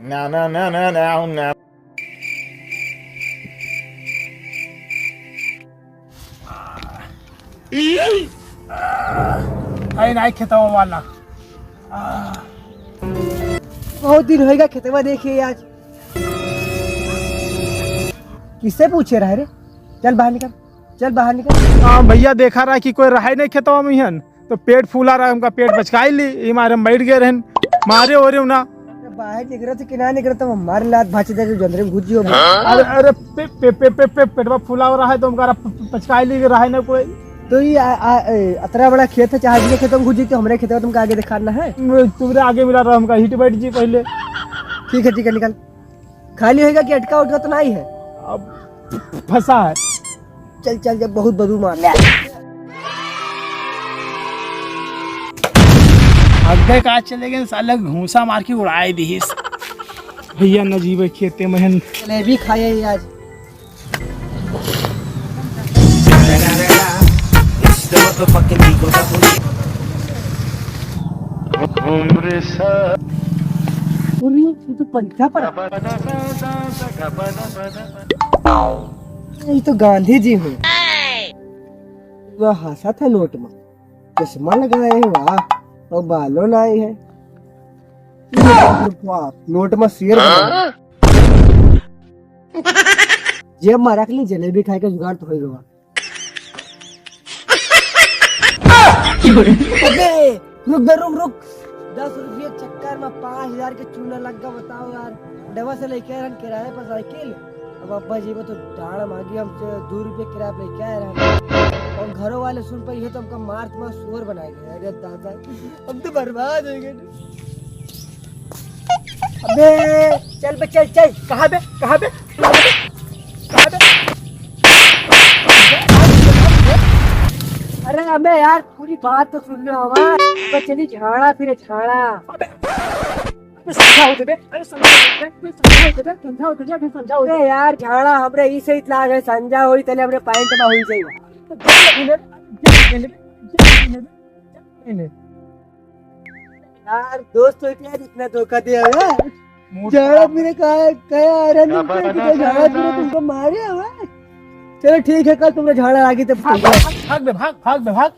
No, no, no, no, no, no. आई नहीं खेतवा वाला। बहुत दिन होएगा खेतवा देखे आज। किससे पूछे रहे रे? चल बाहर निकल, चल बाहर निकल। हाँ भैया देखा रहा कि कोई रहा नहीं खेतवा में हन, तो पेट फूला रहा, उनका पेट बचका ली, ये मारे बैठ गए रहन, मारे हो रहे ना। बाहर निकल रहे थे कि ना निकल रहे थे, हमारे लात भाची दे जंदरे में घुस जियो। अरे अरे पेटवा फूला हो रहा है तो उनका पचकाई ली रहा है ना कोई। तो ये अतरा बड़ा खेत है, चाहे जिसके खेतों में घुस जी तो हमारे खेतों में तुमको आगे दिखाना है। तुम्हारे आगे मिला रहा, हमका हिट बैठ जी पहले। ठीक है निकल। खाली होएगा कि अटका उटका तो नहीं है? अब फंसा है। चल चल जब बहुत बदबू मार ले। अग्गे का चले गए साला, घूसा मार के उड़ाए दी भैया न जीवे खेते में। जलेबी खाए आज। तो पंखा पर ये तो गांधी जी हूँ। वह हंसा था नोट में, चश्मा लगाए है वाह, और बालों नाई है। नोट में शेर जेब में रख ली, जलेबी खाए का जुगाड़ तो होगा। रुक 10 रुपये चक्कर में 5000 के चूना लग गया। बताओ यार, डबा से लेके आए किराए पर साइकिल। अब अब्बा जी को तो डाड़ मांगी हमसे, 2 रुपये किराया पे लेके आए रहे, और घरों वाले सुन पाई है तो हमका मार्च में शोर बनाए गए। अरे दादा हम तो बर्बाद हो गए। अबे चल बे चल चल। कहाँ पे कहाँ पे कहाँ पे कहाँ पे? अरे अबे यार पूरी बात तो सुन लो हमारे। चली झाड़ा फिर झाड़ा। समझाओ दे, अरे समझाओ दे यार। झाड़ा हमरे ई से इतना है, संजा होई तले हमरे पैंट में होई जाई। यार दोस्त तो इतना धोखा दिया है। झाड़ा फिर कहा आयरन झाड़ा फिर तुमको मारे हुआ। चलो ठीक है, कल तुमने झाड़ा आगे तो भाग बे भाग।